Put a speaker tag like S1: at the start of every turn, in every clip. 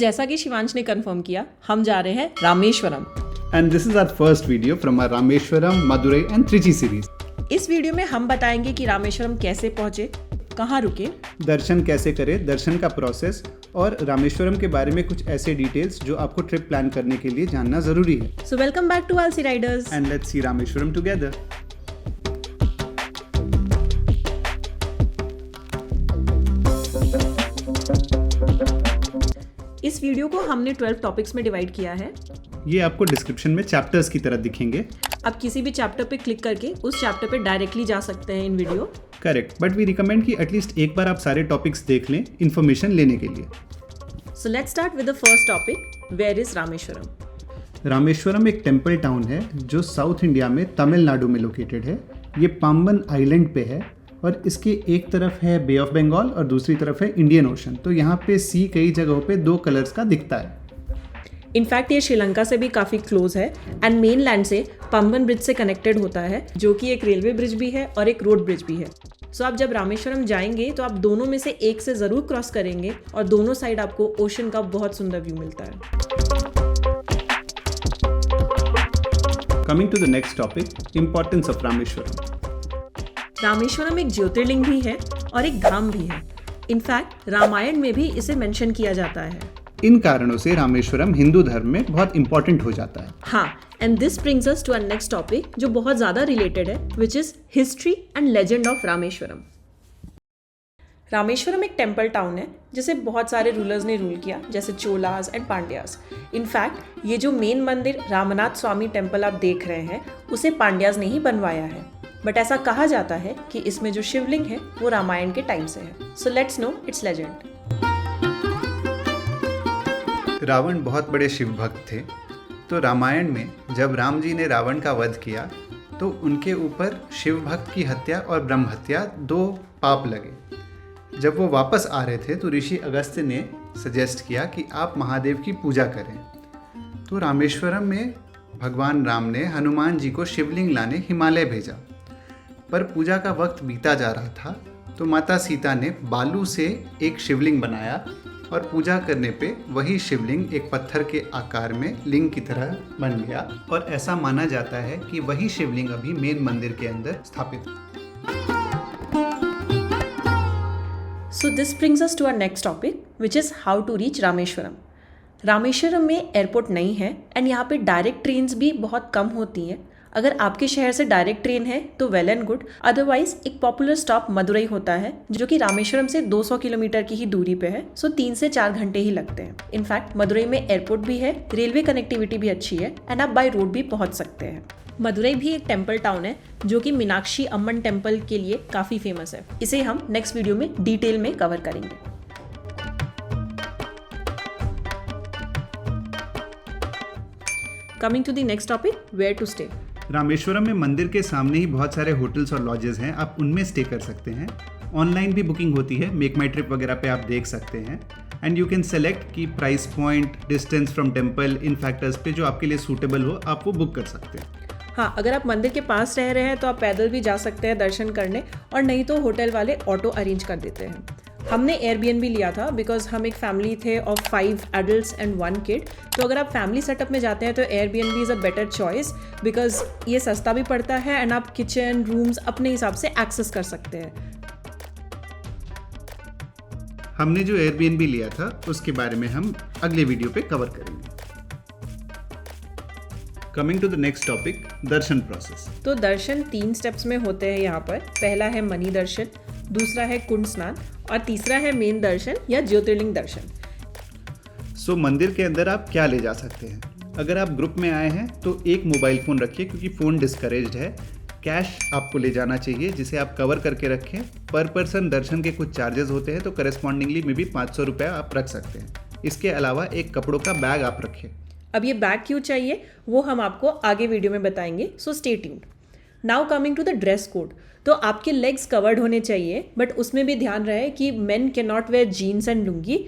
S1: जैसा कि शिवांश ने कंफर्म किया, हम जा रहे हैं Rameswaram.
S2: And this is our first video from our Rameshwaram, Madurai and Trichy series.
S1: इस वीडियो में हम बताएंगे कि रामेश्वरम कैसे पहुंचे, कहाँ रुके,
S2: दर्शन कैसे करें, दर्शन का प्रोसेस और रामेश्वरम के बारे में कुछ ऐसे डिटेल्स जो आपको ट्रिप प्लान करने के लिए जानना जरूरी है।
S1: सो वेलकम बैक टू आलसी Riders
S2: and let's see Rameswaram together.
S1: इस वीडियो को हमने 12 टॉपिक्स में डिवाइड किया है।
S2: ये आपको डिस्क्रिप्शन में चैप्टर्स की तरह दिखेंगे।
S1: आप किसी भी चैप्टर पे क्लिक करके उस चैप्टर पे डायरेक्टली जा सकते हैं in video.
S2: Correct, but we recommend कि एटलीस्ट एक बार आप सारे टॉपिक्स देख लें इन्फॉर्मेशन लेने के लिए।
S1: So let's start with the first topic, where is Rameswaram.
S2: Rameswaram एक टेम्पल टाउन है जो साउथ इंडिया में तमिलनाडु में लोकेटेड है। ये पाम्बन आइलैंड पे है और इसके एक तरफ है बे ऑफ बंगाल और दूसरी तरफ है इंडियन ओशन। तो यहाँ पे सी कई जगहों पे 2 कलर्स का दिखता है।
S1: इनफैक्ट ये श्रीलंका से भी काफ़ी क्लोज है एंड मेन लैंड से पंबन ब्रिज से कनेक्टेड होता है, जो कि एक रेलवे ब्रिज भी है और एक रोड ब्रिज भी है। सो आप जब रामेश्वरम जाएंगे तो आप दोनों में से एक से ज़रूर क्रॉस करेंगे और दोनों साइड आपको ओशन का बहुत सुंदर व्यू मिलता है।
S2: Coming to the next topic, importance of Rameswaram.
S1: Rameswaram एक ज्योतिर्लिंग भी है और एक धाम भी है। इनफैक्ट रामायण में भी इसे मेंशन किया जाता है।
S2: इन कारणों से रामेश्वरम हिंदू धर्म में बहुत इंपॉर्टेंट हो जाता है।
S1: हाँ, and this brings us to our next topic जो बहुत ज़्यादा रिलेटेड है, which is history and legend of Rameswaram. Rameswaram एक टेम्पल टाउन है जिसे बहुत सारे रूलर्स ने रूल किया, जैसे चोलास एंड पांड्यास। इनफैक्ट ये जो मेन मंदिर रामनाथ स्वामी टेम्पल आप देख रहे हैं उसे पांड्यास ने ही बनवाया है। बट ऐसा कहा जाता है कि इसमें जो शिवलिंग है वो रामायण के टाइम से है। So let's know its legend.
S2: Ravan बहुत बड़े शिव भक्त थे, तो रामायण में जब राम जी ने रावण का वध किया तो उनके ऊपर शिव भक्त की हत्या और ब्रह्म हत्या 2 पाप लगे। जब वो वापस आ रहे थे तो ऋषि अगस्त्य ने सजेस्ट किया कि आप महादेव की पूजा करें। तो रामेश्वरम में भगवान राम ने हनुमान जी को शिवलिंग लाने हिमालय भेजा, पर पूजा का वक्त बीता जा रहा था तो माता सीता ने बालू से एक शिवलिंग बनाया और पूजा करने पे वही शिवलिंग एक पत्थर के आकार में लिंग की तरह बन गया और ऐसा माना जाता है कि वही शिवलिंग अभी मेन मंदिर के अंदर स्थापित है।
S1: So this brings us to our next topic, which is how to reach Rameswaram. Rameswaram में एयरपोर्ट नहीं है एंड यहाँ पे डायरेक्ट ट्रेन्स भी बहुत कम होती हैं। अगर आपके शहर से डायरेक्ट ट्रेन है तो वेल एंड गुड, अदरवाइज एक पॉपुलर स्टॉप मदुरई होता है जो कि रामेश्वरम से 200 किलोमीटर की ही दूरी पे है। सो 3 से 4 घंटे ही लगते हैं। इनफैक्ट मदुरई में एयरपोर्ट भी है, रेलवे कनेक्टिविटी भी अच्छी है एंड आप बाय रोड भी पहुंच सकते हैं। मदुरई भी एक टेम्पल टाउन है जो कि मीनाक्षी अम्मन टेम्पल के लिए काफ़ी फेमस है। इसे हम नेक्स्ट वीडियो में डिटेल में कवर करेंगे। Coming to the next topic, where to stay.
S2: Rameswaram में मंदिर के सामने ही बहुत सारे होटल्स और लॉजेस हैं, आप उनमें स्टे कर सकते हैं। ऑनलाइन भी बुकिंग होती है, मेक माई ट्रिप वगैरह पे आप देख सकते हैं। एंड यू कैन सेलेक्ट कि price point, distance from temple, in factors पे जो आपके लिए सूटेबल हो आप वो बुक कर सकते हैं।
S1: हाँ, अगर आप मंदिर के पास रह रहे हैं तो आप पैदल भी जा सकते हैं दर्शन करने, और नहीं तो होटल वाले ऑटो अरेंज कर देते हैं। हमने एयरबीएनबी लिया था बिकॉज हम एक फैमिली थे ऑफ 5 एडल्ट्स एंड 1 किड। तो अगर आप फैमिली सेटअप में जाते हैं तो Airbnb is a better choice because ये सस्ता भी पड़ता है एंड आप किचन रूम्स अपने हिसाब से एक्सेस कर सकते हैं।
S2: हमने जो एयरबीएनबी लिया था उसके बारे में हम अगले वीडियो पे कवर करेंगे। Coming to the next topic, darshan process.
S1: तो दर्शन 3 स्टेप्स में होते हैं यहाँ पर। पहला है मणि दर्शन, दूसरा है कुंड स्नान और तीसरा है मेन दर्शन या ज्योतिर्लिंग दर्शन।
S2: सो मंदिर के अंदर आप क्या ले जा सकते हैं? अगर आप ग्रुप में आए हैं तो एक मोबाइल फ़ोन रखिए क्योंकि फ़ोन डिस्करेज्ड है। कैश आपको ले जाना चाहिए जिसे आप कवर करके रखें। पर पर्सन दर्शन के कुछ चार्जेस होते हैं तो करस्पॉन्डिंगली में भी 500 रुपये आप रख सकते हैं। इसके अलावा एक कपड़ों का बैग आप रखें।
S1: अब ये बैग क्यों चाहिए वो हम आपको आगे वीडियो में बताएंगे, so stay tuned. Now coming to the dress code. तो आपके लेग्स कवर्ड होने चाहिए, बट उसमें भी ध्यान रहे कि men can not wear jeans and lungi.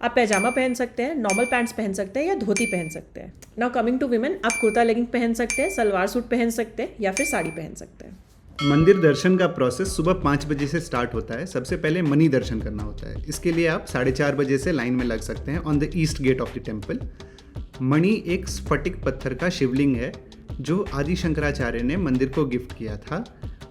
S1: आप पैजामा पहन सकते हैं, नॉर्मल पैंट्स पहन सकते हैं या धोती पहन सकते हैं। नाउ कमिंग टू विमेन, आप कुर्ता लेगिंग पहन सकते हैं, सलवार सूट पहन सकते हैं या फिर साड़ी पहन सकते हैं।
S2: मंदिर दर्शन का प्रोसेस सुबह 5 बजे से स्टार्ट होता है। सबसे पहले मणि दर्शन करना होता है। इसके लिए आप 4:30 बजे से लाइन में लग सकते हैं on the east gate of the temple. मणि एक स्फटिक पत्थर का शिवलिंग है जो आदि शंकराचार्य ने मंदिर को गिफ्ट किया था,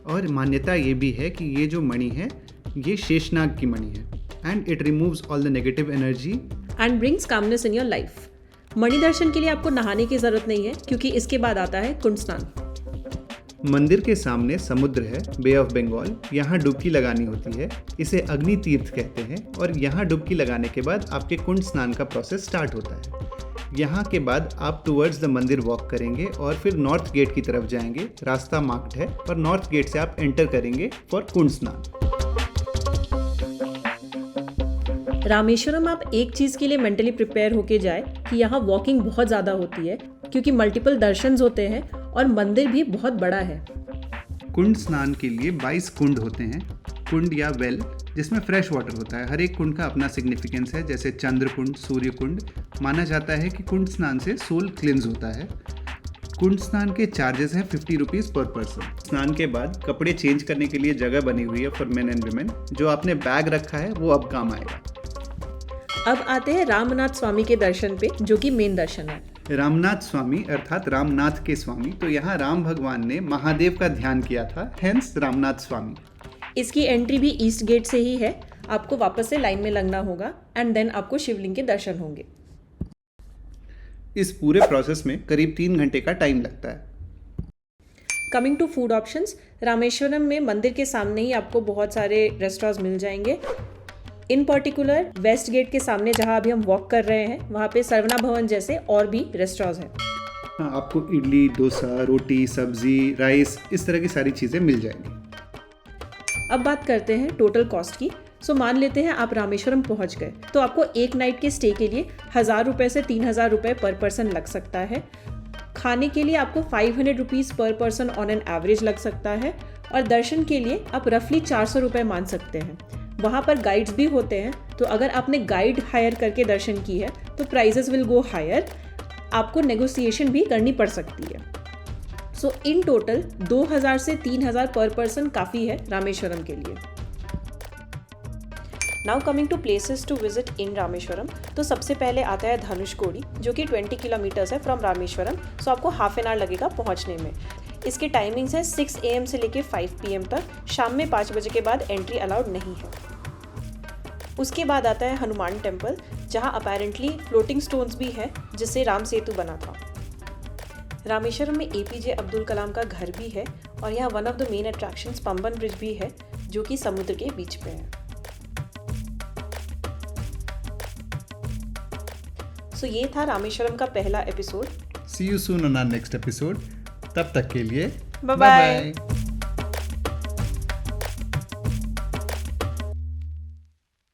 S2: और मान्यता ये भी है कि ये जो मणि है ये शेषनाग की मणि है and it removes all the negative energy
S1: and brings calmness in your life. मणि दर्शन के लिए आपको नहाने की ज़रूरत नहीं है क्योंकि इसके बाद आता है कुंड स्नान।
S2: मंदिर के सामने समुद्र है, बे ऑफ बंगाल। यहाँ डुबकी लगानी होती है। इसे अग्नि तीर्थ कहते हैं, और यहाँ डुबकी लगाने के बाद आपके कुंड स्नान का प्रोसेस स्टार्ट होता है। यहाँ के बाद आप टुवर्ड्स द मंदिर वॉक करेंगे और फिर नॉर्थ गेट की तरफ जाएंगे। रास्ता मार्क्ड है और नॉर्थ गेट से आप एंटर करेंगे फॉर कुंड स्नान।
S1: रामेश्वरम आप एक चीज़ के लिए मेंटली प्रिपेयर होके जाए कि यहाँ वॉकिंग बहुत ज़्यादा होती है क्योंकि मल्टीपल दर्शंस होते हैं और मंदिर भी बहुत बड़ा है।
S2: कुंड स्नान के लिए 22 कुंड होते हैं, कुंड या वेल, जिसमें फ्रेश वाटर होता है। हर एक कुंड का अपना सिग्निफिकेंस है, जैसे चंद्र कुंड, सूर्य कुंड। माना जाता है कि कुंड स्नान से सोल क्लिंज होता है। कुंड स्नान के चार्जेस हैं 50 रुपीज़ पर पर्सन। स्नान के बाद कपड़े चेंज करने के लिए जगह बनी हुई है फॉर मेन एंड वुमेन। जो आपने बैग रखा है वो अब काम आएगा।
S1: अब आते हैं रामनाथ स्वामी के दर्शन पे, जो कि मेन दर्शन है।
S2: रामनाथ स्वामी अर्थात रामनाथ के स्वामी, तो यहाँ राम भगवान ने महादेव का ध्यान किया था, हेंस रामनाथ स्वामी।
S1: इसकी एंट्री भी ईस्ट गेट से ही है। आपको वापस से लाइन में लगना होगा एंड देन आपको शिवलिंग के दर्शन होंगे।
S2: इस पूरे प्रोसेस में करीब 3 घंटे का टाइम लगता है।
S1: Coming to food options, Rameswaram में मंदिर के सामने ही आपको बहुत सारे रेस्टोरेंट्स मिल जाएंगे। इन पर्टिकुलर वेस्ट गेट के सामने जहां अभी हम वॉक कर रहे हैं वहां पे सरवना भवन जैसे और भी रेस्टोरेंट्स हैं।
S2: हाँ, आपको इडली, डोसा, रोटी, सब्जी, राइस, इस तरह की सारी चीज़ें मिल जाएंगी।
S1: अब बात करते हैं टोटल कॉस्ट की। सो मान लेते हैं आप रामेश्वरम पहुंच गए तो आपको एक नाइट के स्टे के लिए 1000 रुपये से 3000 रुपये पर पर्सन लग सकता है। खाने के लिए आपको 500 रुपीज़ पर पर्सन ऑन एन एवरेज लग सकता है, और दर्शन के लिए आप रफली 400 रुपये मान सकते हैं। वहाँ पर गाइड्स भी होते हैं, तो अगर आपने गाइड हायर करके दर्शन की है तो प्राइजेस विल गो हायर। आपको नेगोशिएशन भी करनी पड़ सकती है। सो इन टोटल 2000 से 3000 पर पर्सन काफ़ी है रामेश्वरम के लिए। Now coming to places to visit in Rameswaram, तो सबसे पहले आता है धनुषकोडी, जो कि 20 किलोमीटर्स है फ्रॉम रामेश्वरम। सो आपको हाफ एन आवर लगेगा पहुंचने में। इसके टाइमिंग्स है 6 AM से लेके 5 PM तक। शाम में 5 बजे के बाद एंट्री अलाउड नहीं है। उसके बाद आता है हनुमान टेम्पल, जहां अपेरेंटली फ्लोटिंग स्टोन्स भी है जिससे राम सेतु बना था। रामेश्वरम में APJ अब्दुल कलाम का घर भी है, और यहाँ one of the main attractions Pamban bridge भी है, जो कि समुद्र के बीच पे है। सो ये था रामेश्वरम का पहला episode.
S2: See you soon on our next episode. तब तक के लिए
S1: बाय बाय।